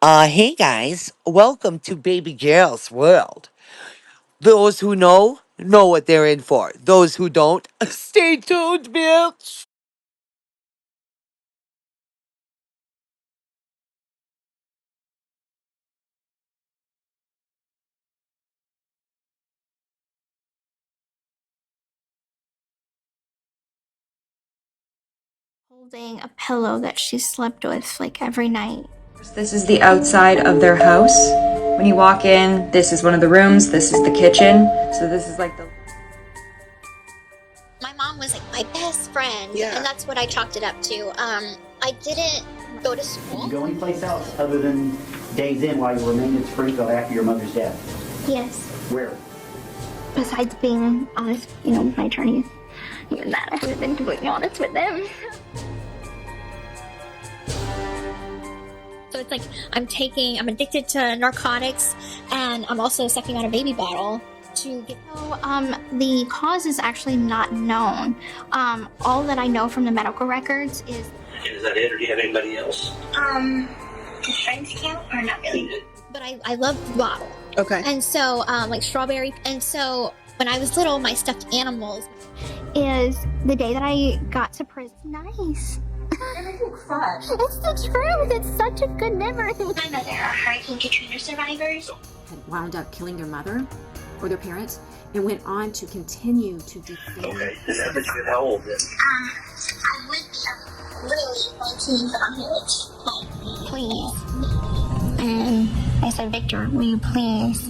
Hey guys, welcome to Baby Girl's World. Those who know what they're in for. Those who don't, stay tuned, bitch. Holding a pillow that she slept with like every night. This is the outside of their house. When you walk in, this is one of the rooms, this is the kitchen. So this is like the... My mom was like my best friend, Yeah. and that's what I chalked it up to. I didn't go to school. Did you go anyplace else other than Days Inn while you remained in Springfield after your mother's death? Yes. Where? Besides being honest, with my attorneys. Even that, I would have been completely honest with them. So it's like I'm addicted to narcotics, and I'm also sucking on a baby bottle to get. So, the cause is actually not known. All that I know from the medical records is... Is that it, or do you have anybody else? Does friends count or not really? But I love the bottle. Okay. And so, like strawberry. And so when I was little, my stuffed animals. Is the day that I got to prison. Nice. It's the truth. It's such a good memory. My mother are Hurricane Katrina survivors. Had wound up killing their mother or their parents and went on to continue to defend. Okay. How old then? I would be really 19 from village. Please. And I said, Victor, will you please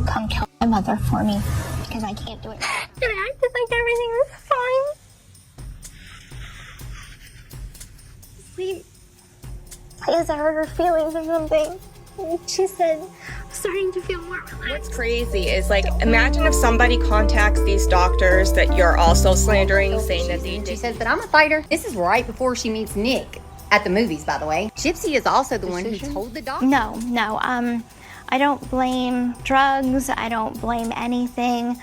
come kill my mother for me? Because I can't do it. And I acted like everything was fine. Sweet. I guess I hurt her feelings or something. She said, I'm starting to feel more relaxed. What's crazy is, like, imagine if somebody contacts these doctors that you're also slandering, saying that they... She says, but I'm a fighter. This is right before she meets Nick at the movies, by the way. Gypsy is also the one who told the doctor. No. I don't blame drugs. I don't blame anything.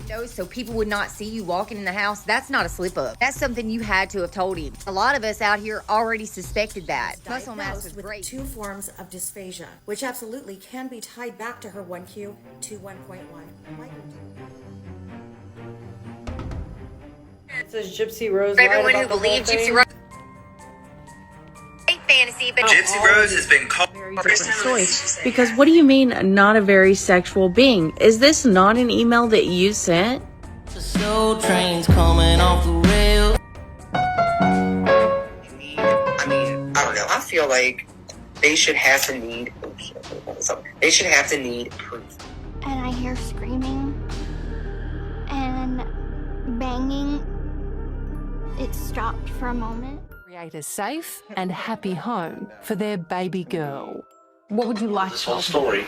No, so people would not see you walking in the house. That's not a slip up. That's something you had to have told him. A lot of us out here already suspected that. Muscle mass was with great. 2 forms of dysphagia, which absolutely can be tied back to her 1Q to 1.1. It says Gypsy Rose. For everyone who believes Gypsy Rose. Fantasy, but Gypsy Rose has been called because what do you mean not a very sexual being? Is this not an email that you sent? The slow trains coming off the rail. I don't know. I feel like they should have to need proof. And I hear screaming and banging. It stopped for a moment. Create a safe and happy home for their baby girl. What would you like This to whole story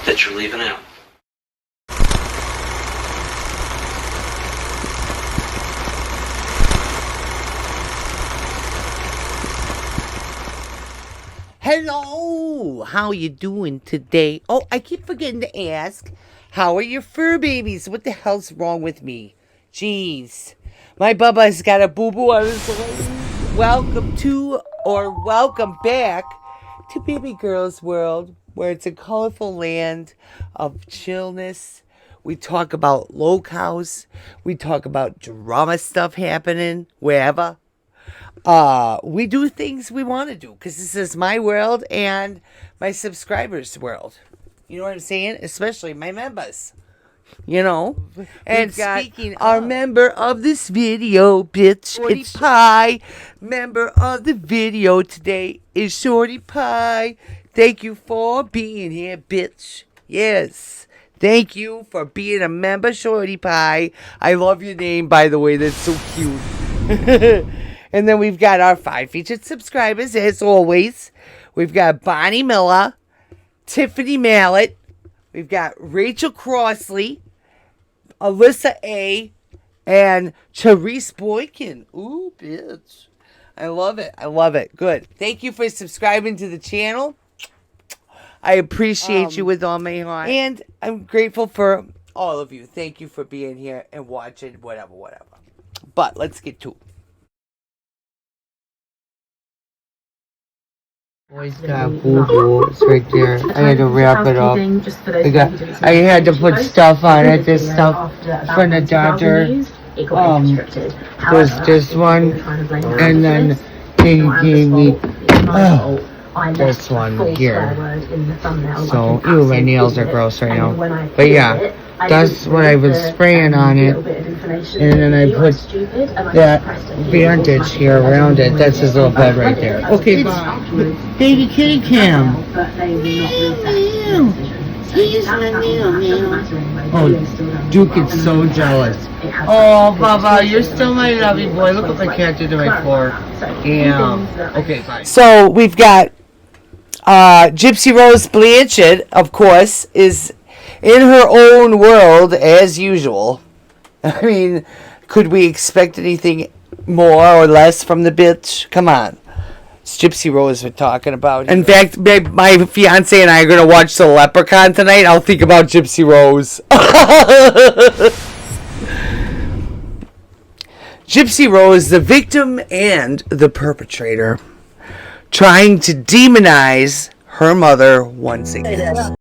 that you're leaving out. Hello, how you doing today? Oh, I keep forgetting to ask, how are your fur babies? What the hell's wrong with me? Jeez, my Bubba's got a boo-boo on his leg. Welcome back to Baby Girl's World, where it's a colorful land of chillness. We talk about locales. We talk about drama stuff happening wherever. We do things we want to do because this is my world and my subscribers' world. You know what I'm saying? Especially my members. And speaking our member of this video, bitch, it's Pie. Member of the video today is Shorty Pie. Thank you for being here, bitch. Yes. Thank you for being a member, Shorty Pie. I love your name, by the way. That's so cute. And then we've got our 5 featured subscribers, as always. We've got Bonnie Miller, Tiffany Mallet. We've got Rachel Crossley, Alyssa A, and Charisse Boykin. Ooh, bitch. I love it. Good. Thank you for subscribing to the channel. I appreciate you with all my heart. And I'm grateful for all of you. Thank you for being here and watching, whatever. But let's get to it. Boys got boo-boo. It's right there. I had to wrap it up. I had to put stuff on it. This stuff from the doctor. There's this one. And then he gave me this one here. So, ew, my nails are gross right now. But yeah, that's what I was spraying on it. And then I put that bandage here around it. That's his little bed right there. Okay, bye. Baby kitty Cam. He's my meow. Oh, Duke is so jealous. Oh, Baba, you're still my lovey boy. Look what my cat did to my floor. Yeah. Okay, bye. So we've got Gypsy Rose Blanchett, of course, is in her own world as usual. I mean, could we expect anything more or less from the bitch? Come on. It's Gypsy Rose we're talking about. In fact, my fiance and I are going to watch The Leprechaun tonight. I'll think about Gypsy Rose. Gypsy Rose, the victim and the perpetrator, trying to demonize her mother once again.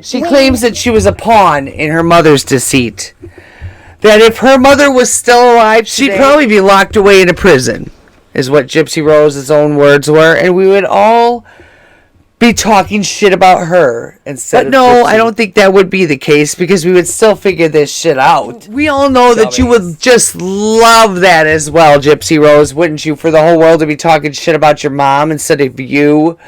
She claims that she was a pawn in her mother's deceit. That if her mother was still alive today, she'd probably be locked away in a prison, is what Gypsy Rose's own words were, and we would all be talking shit about her instead of Gypsy. I don't think that would be the case, because we would still figure this shit out. We all know that you would just love that as well, Gypsy Rose, wouldn't you? For the whole world to be talking shit about your mom instead of you.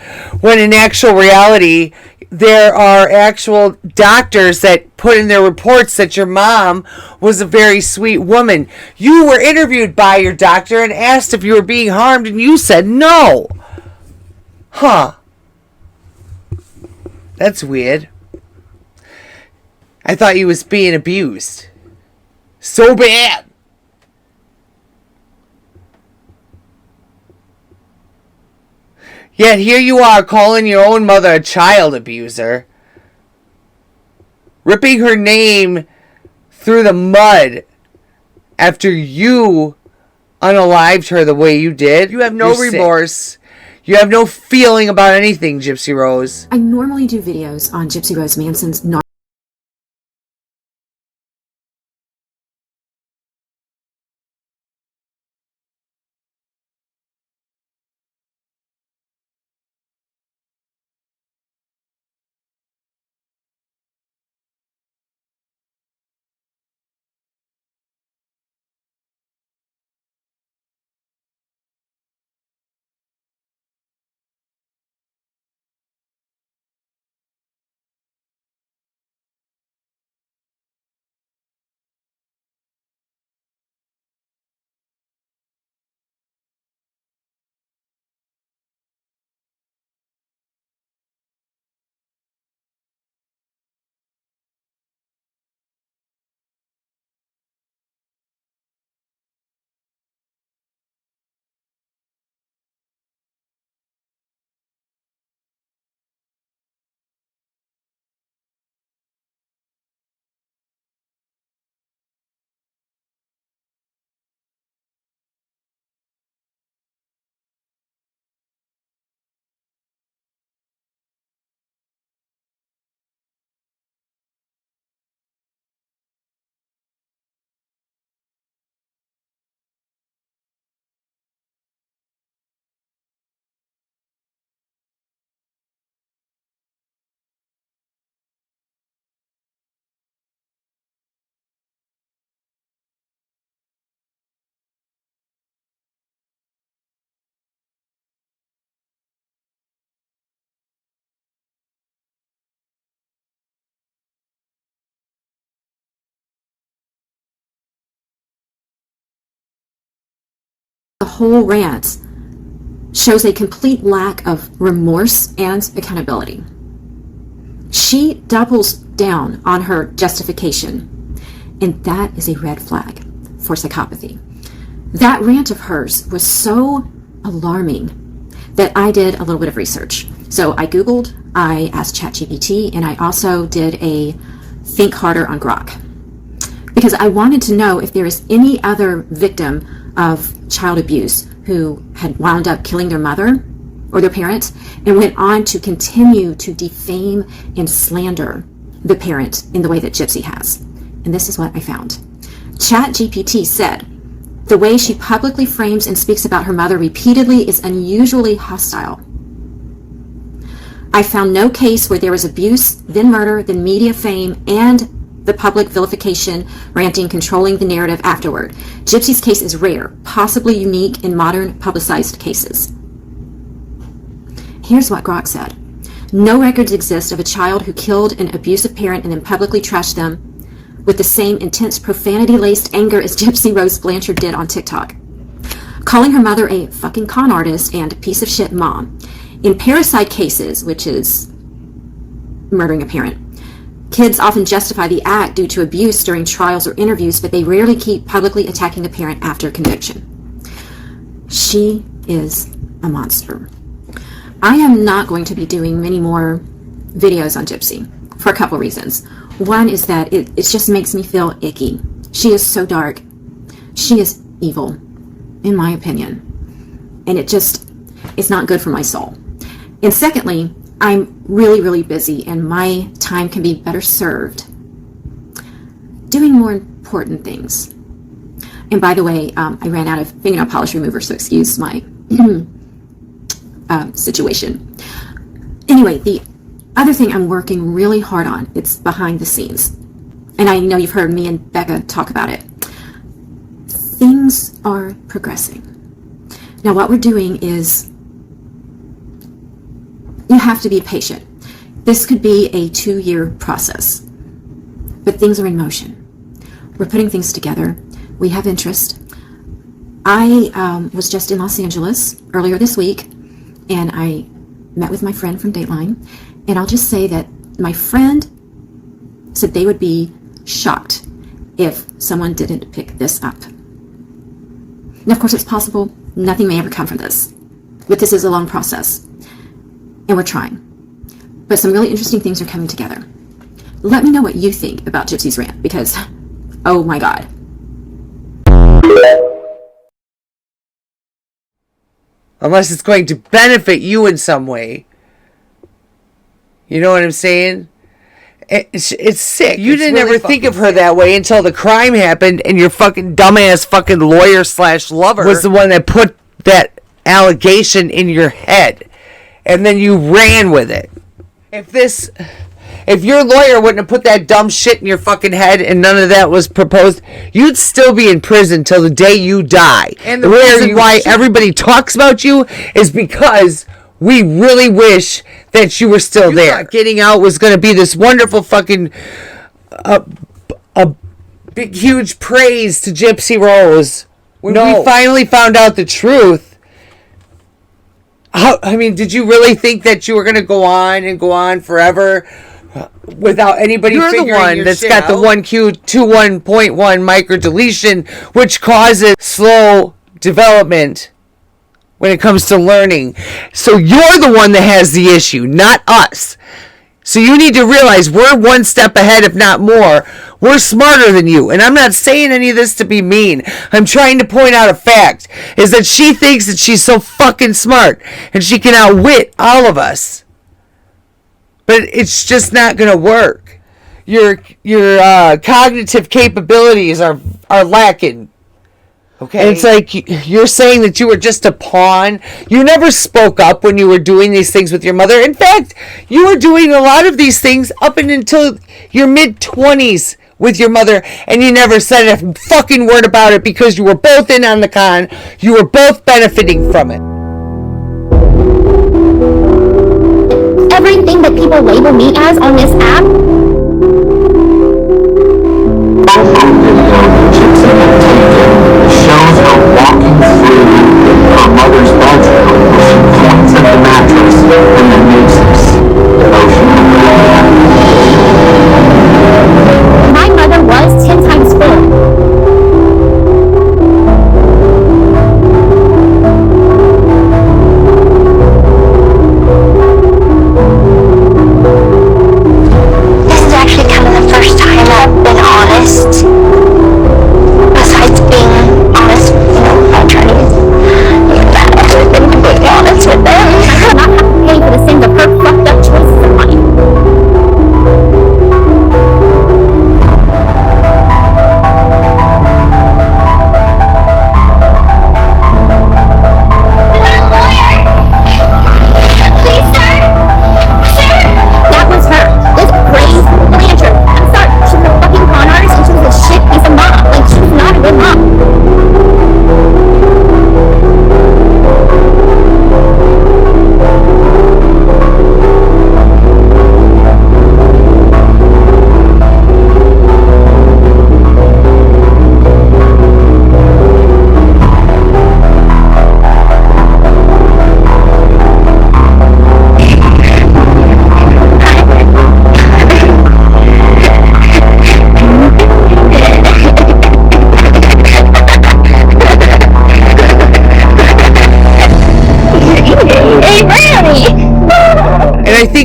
When in actual reality, there are actual doctors that put in their reports that your mom was a very sweet woman. You were interviewed by your doctor and asked if you were being harmed, and you said no. Huh. That's weird. I thought you was being abused. So bad. Yet here you are calling your own mother a child abuser. Ripping her name through the mud after you unalived her the way you did. You have no remorse. You have no feeling about anything, Gypsy Rose. I normally do videos on Gypsy Rose Manson's The whole rant shows a complete lack of remorse and accountability. She doubles down on her justification, and that is a red flag for psychopathy. That rant of hers was so alarming that I did a little bit of research. So I Googled, I asked ChatGPT, and I also did a think harder on Grok, because I wanted to know if there is any other victim of child abuse who had wound up killing their mother or their parent and went on to continue to defame and slander the parent in the way that Gypsy has. And this is what I found. ChatGPT said, the way she publicly frames and speaks about her mother repeatedly is unusually hostile. I found no case where there was abuse, then murder, then media fame, and the public vilification, ranting, controlling the narrative afterward. Gypsy's case is rare, possibly unique in modern publicized cases. Here's what Grok said. No records exist of a child who killed an abusive parent and then publicly trashed them with the same intense profanity-laced anger as Gypsy Rose Blanchard did on TikTok, calling her mother a fucking con artist and piece of shit mom. In parricide cases, which is murdering a parent, kids often justify the act due to abuse during trials or interviews, but they rarely keep publicly attacking the parent after conviction. She is a monster. I am not going to be doing many more videos on Gypsy for a couple reasons. One is that it just makes me feel icky. She is so dark. She is evil, in my opinion. And it's not good for my soul. And secondly, I'm really, really busy and my time can be better served doing more important things. And by the way, I ran out of fingernail polish remover, so excuse my situation. Anyway, the other thing I'm working really hard on, it's behind the scenes. And I know you've heard me and Becca talk about it. Things are progressing. Now what we're doing is, you have to be patient. This could be a 2-year process, but things are in motion. We're putting things together. We have interest. I was just in Los Angeles earlier this week, and I met with my friend from Dateline, and I'll just say that my friend said they would be shocked if someone didn't pick this up. Now, of course, it's possible nothing may ever come from this, but this is a long process. And we're trying. But some really interesting things are coming together. Let me know what you think about Gypsy's rant, because, oh my God. Unless it's going to benefit you in some way. You know what I'm saying? It's sick. You didn't really ever think of her that way until the crime happened and your fucking dumbass fucking lawyer/lover was the one that put that allegation in your head. And then you ran with it. If your lawyer wouldn't have put that dumb shit in your fucking head and none of that was proposed, you'd still be in prison till the day you die. And the reason why everybody talks about you is because we really wish that you were still there. Getting out was going to be this wonderful fucking a big huge praise to Gypsy Rose. When we finally found out the truth. Did you really think that you were going to go on forever without anybody figuring your shit out? You're the one that's got the 1Q21.1 micro deletion, which causes slow development when it comes to learning. So you're the one that has the issue, not us. So you need to realize we're one step ahead, if not more. We're smarter than you. And I'm not saying any of this to be mean. I'm trying to point out a fact. Is that she thinks that she's so fucking smart. And she can outwit all of us. But it's just not going to work. Your cognitive capabilities are lacking. Okay. And it's like you're saying that you were just a pawn. You never spoke up when you were doing these things with your mother. In fact, you were doing a lot of these things up until your mid-20s with your mother, and you never said a fucking word about it because you were both in on the con. You were both benefiting from it. Everything that people label me as on this app. Shows her walking through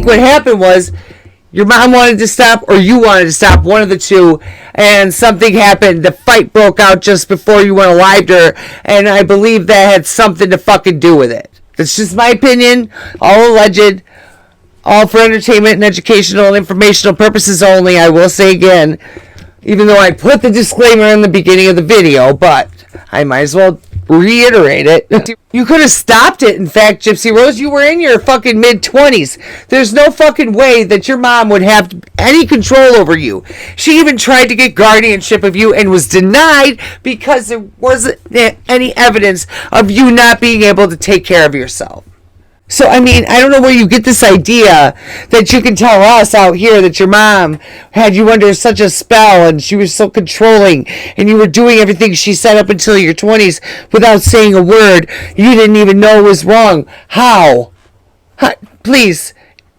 what happened was your mom wanted to stop or you wanted to stop, one of the two, and something happened. The fight broke out just before you went alive to her, and I believe that had something to fucking do with it. That's just my opinion, all alleged, all for entertainment and educational and informational purposes only. I will say again, even though I put the disclaimer in the beginning of the video, but I might as well reiterate it. You could have stopped it. In fact, Gypsy Rose, you were in your fucking mid-20s. There's no fucking way that your mom would have any control over you. She even tried to get guardianship of you and was denied because there wasn't any evidence of you not being able to take care of yourself. So, I mean, I don't know where you get this idea that you can tell us out here that your mom had you under such a spell and she was so controlling and you were doing everything she said up until your 20s without saying a word. You didn't even know it was wrong. How? Please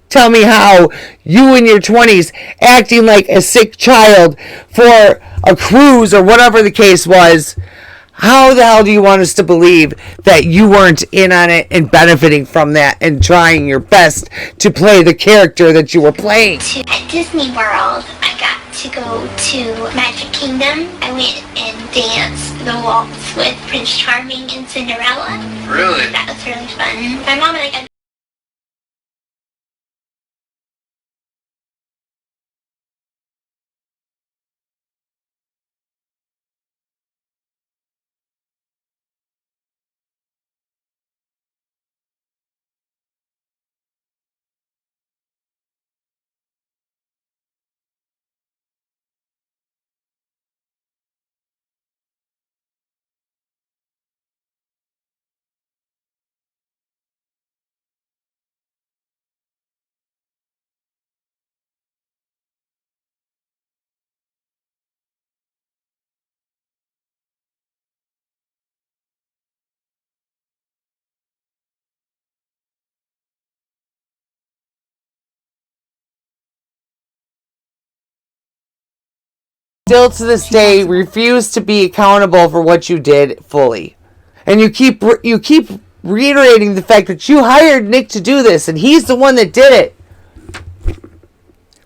tell me how you in your 20s acting like a sick child for a cruise or whatever the case was. How the hell do you want us to believe that you weren't in on it and benefiting from that and trying your best to play the character that you were playing? At Disney World, I got to go to Magic Kingdom. I went and danced the waltz with Prince Charming and Cinderella. Really? That was really fun. My mom and I got still to this day refuse to be accountable for what you did fully. And you keep reiterating the fact that you hired Nick to do this and he's the one that did it.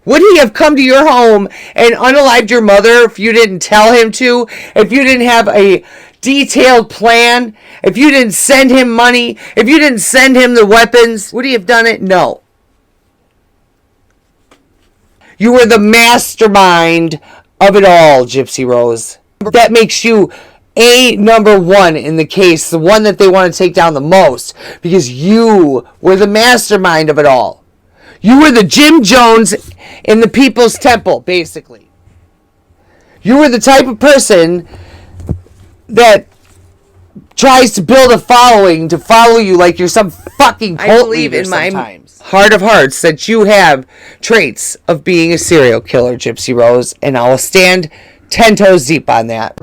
Would he have come to your home and unalived your mother if you didn't tell him to? If you didn't have a detailed plan? If you didn't send him money? If you didn't send him the weapons? Would he have done it? No. You were the mastermind of it all, Gypsy Rose. That makes you number one in the case, the one that they want to take down the most, because you were the mastermind of it all. You were the Jim Jones in the People's Temple, basically. You were the type of person that tries to build a following to follow you like you're some fucking cult leader sometimes. Heart of hearts that you have traits of being a serial killer, Gypsy Rose, and I will stand 10 toes deep on that.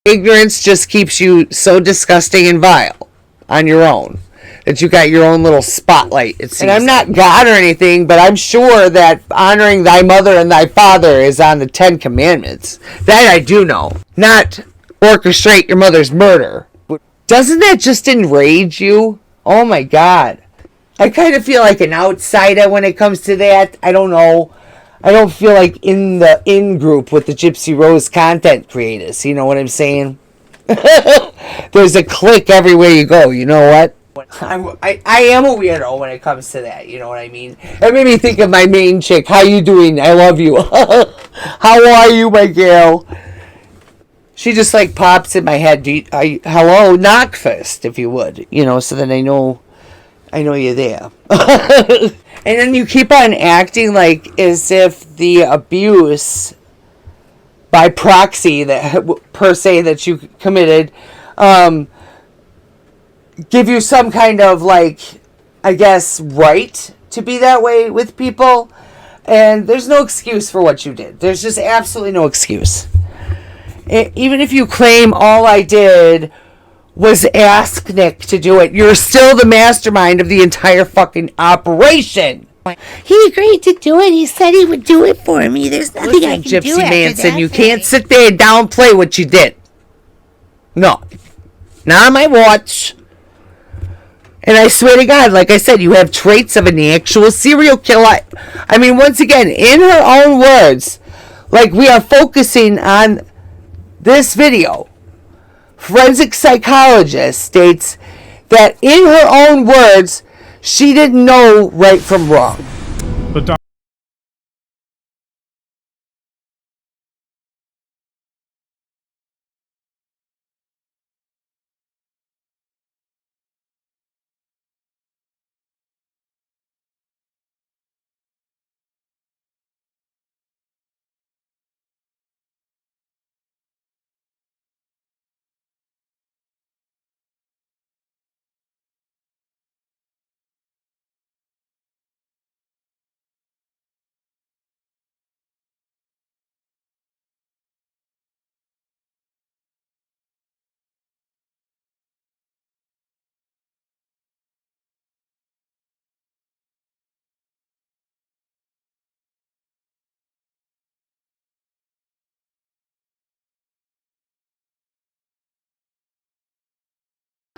Ignorance just keeps you so disgusting and vile on your own that you got your own little spotlight, it seems. And I'm not God or anything, but I'm sure that honoring thy mother and thy father is on the 10 Commandments. That I do know. Not orchestrate your mother's murder. Doesn't that just enrage you? Oh my God. I kind of feel like an outsider when it comes to that. I don't know. I don't feel like in the in-group with the Gypsy Rose content creators. You know what I'm saying? There's a clique everywhere you go. You know what? I am a weirdo when it comes to that. You know what I mean? It made me think of my main chick. How you doing? I love you. How are you, my gal? She just like pops in my head. Hello, knock first, if you would. You know, so then I know you're there. And then you keep on acting like as if the abuse by proxy that per se that you committed give you some kind of like, I guess, right to be that way with people. And there's no excuse for what you did. There's just absolutely no excuse. Even if you claim all I did was ask Nick to do it, you're still the mastermind of the entire fucking operation. He agreed to do it. He said he would do it for me. There's nothing I can Gypsy do after Manson, that. you can't sit there and downplay what you did. No. Not on my watch. And I swear to God, like I said, you have traits of an actual serial killer. I mean, once again, in her own words, like we are focusing on this video, forensic psychologist states that in her own words, she didn't know right from wrong.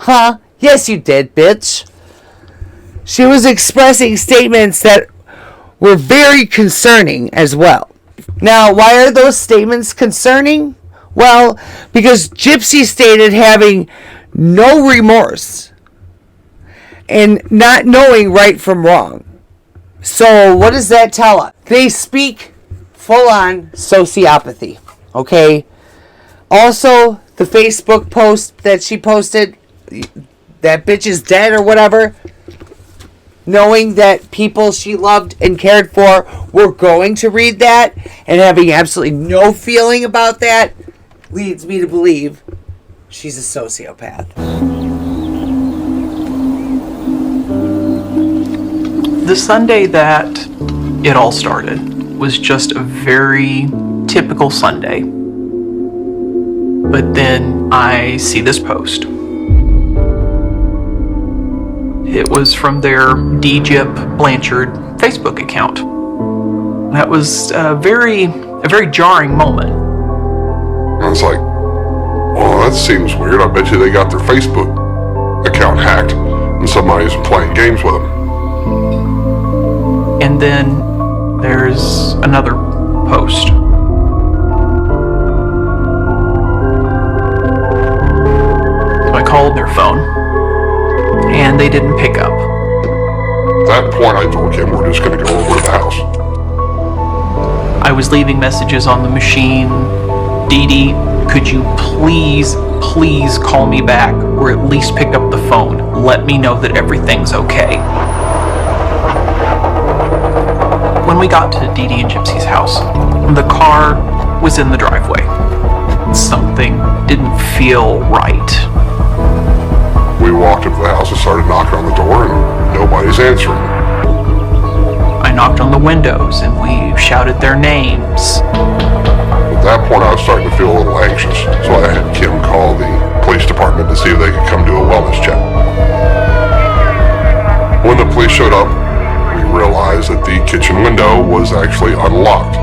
Huh? Yes, you did, bitch. She was expressing statements that were very concerning as well. Now, why are those statements concerning? Well, because Gypsy stated having no remorse and not knowing right from wrong. So, what does that tell us? They speak full-on sociopathy, okay? Also, the Facebook post that she posted, that bitch is dead or whatever, knowing that people she loved and cared for were going to read that and having absolutely no feeling about that, leads me to believe she's a sociopath. The Sunday that it all started was just a very typical Sunday. But then I see this post. It was from their DGIP Blanchard Facebook account. That was a very jarring moment. I was like, well, that seems weird. I bet you they got their Facebook account hacked and somebody's playing games with them. And then there's another post. So I called their phone, and they didn't pick up. At that point, I told Kim, we're just going to go over to the house. I was leaving messages on the machine. Dee Dee, could you please call me back, or at least pick up the phone? Let me know that everything's okay. When we got to Dee Dee and Gypsy's house, the car was in the driveway. Something didn't feel right. We walked up to the house and started knocking on the door, and nobody's answering. I knocked on the windows and we shouted their names. At that point, I was starting to feel a little anxious, so I had Kim call the police department to see if they could come do a wellness check. When the police showed up, we realized that the kitchen window was actually unlocked.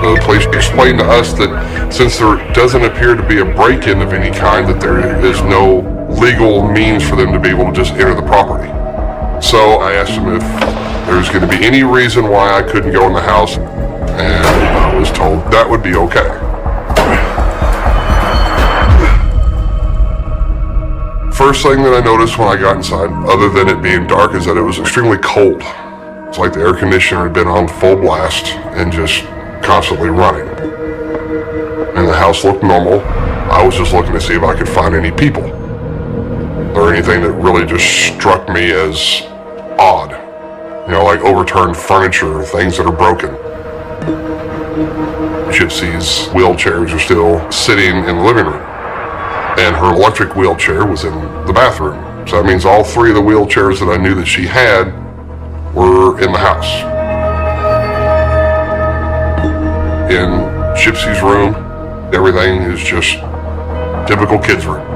The police explained to us that since there doesn't appear to be a break-in of any kind, that there is no legal means for them to be able to just enter the property. So I asked them if there's going to be any reason why I couldn't go in the house, and I was told that would be okay. First thing that I noticed when I got inside, other than it being dark, is that it was extremely cold. It's like the air conditioner had been on full blast and just constantly running. And the house looked normal. I was just looking to see if I could find any people or anything that really just struck me as odd. You know, like overturned furniture, things that are broken. Gypsy's wheelchairs are still sitting in the living room, and her electric wheelchair was in the bathroom. So that means all three of the wheelchairs that I knew that she had were in the house. In Gypsy's room, everything is just typical kids' room.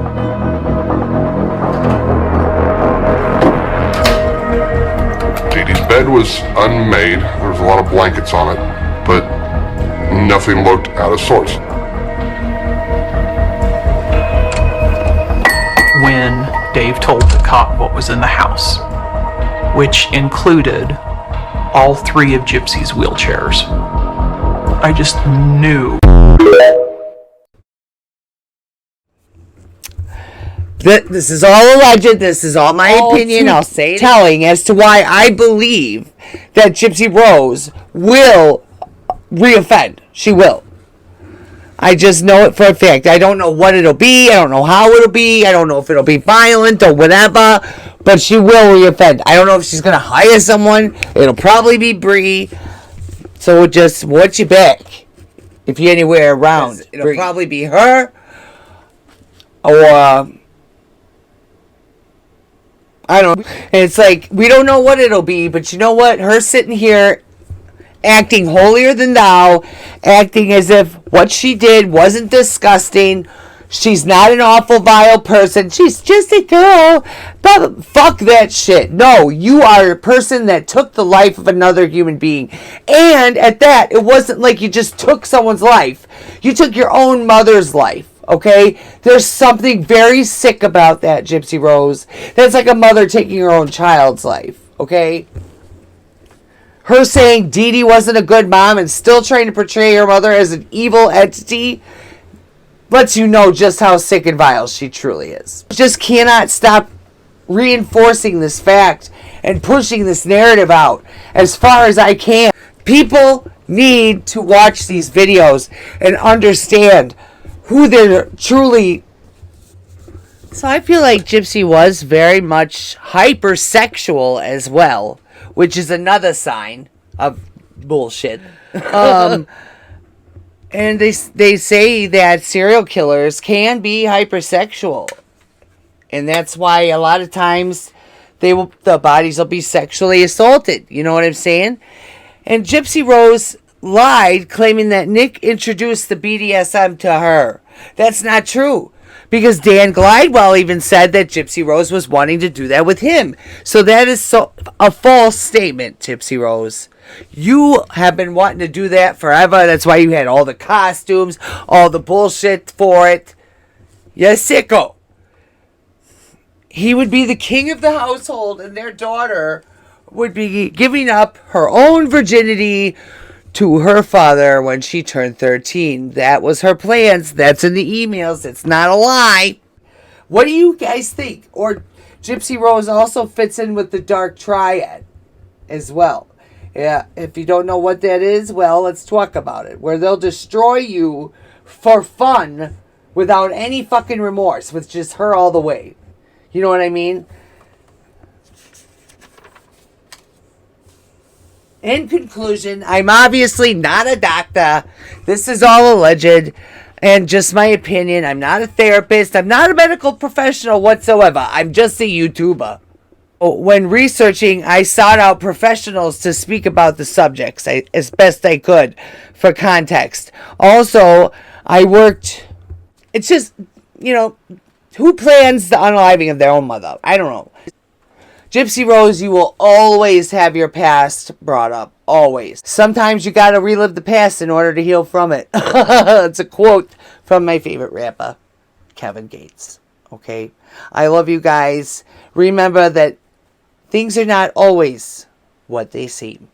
Dee Dee's bed was unmade. There was a lot of blankets on it, but nothing looked out of sorts. When Dave told the cop what was in the house, which included all three of Gypsy's wheelchairs, I just knew. This is all alleged. This is all my opinion. I'll say it. Telling as to why I believe that Gypsy Rose will reoffend. She will. I just know it for a fact. I don't know what it'll be. I don't know how it'll be. I don't know if it'll be violent or whatever. But she will reoffend. I don't know if she's going to hire someone. It'll probably be Bree. So just watch your back. If you're anywhere around. It'll probably be her. Or I don't know. And it's like, we don't know what it'll be. But you know what? Her sitting here acting holier than thou, acting as if what she did wasn't disgusting. She's not an awful, vile person. She's just a girl. But fuck that shit. No, you are a person that took the life of another human being. And at that, it wasn't like you just took someone's life. You took your own mother's life. Okay? There's something very sick about that, Gypsy Rose. That's like a mother taking her own child's life. Okay? Her saying Dee Dee wasn't a good mom and still trying to portray her mother as an evil entity lets you know just how sick and vile she truly is. Just cannot stop reinforcing this fact and pushing this narrative out as far as I can. People need to watch these videos and understand who they're truly. So I feel like Gypsy was very much hypersexual as well, which is another sign of bullshit. And they say that serial killers can be hypersexual. And that's why a lot of times the bodies will be sexually assaulted. You know what I'm saying? And Gypsy Rose lied, claiming that Nick introduced the BDSM to her. That's not true. Because Dan Glidewell even said that Gypsy Rose was wanting to do that with him. So that is a false statement, Gypsy Rose. You have been wanting to do that forever. That's why you had all the costumes, all the bullshit for it. You're sicko. He would be the king of the household, and their daughter would be giving up her own virginity to her father when she turned 13. That was her plans. That's in the emails. It's not a lie. What do you guys think? Or Gypsy Rose also fits in with the Dark Triad as well. Yeah, if you don't know what that is, well, let's talk about it. Where they'll destroy you for fun without any fucking remorse, with just her all the way. You know what I mean? In conclusion, I'm obviously not a doctor. This is all alleged and just my opinion. I'm not a therapist. I'm not a medical professional whatsoever. I'm just a YouTuber. When researching, I sought out professionals to speak about the subjects as best I could for context. Also, I worked... It's just, who plans the unaliving of their own mother? I don't know. Gypsy Rose, you will always have your past brought up. Always. Sometimes you gotta relive the past in order to heal from it. It's a quote from my favorite rapper, Kevin Gates. Okay? I love you guys. Remember that things are not always what they seem.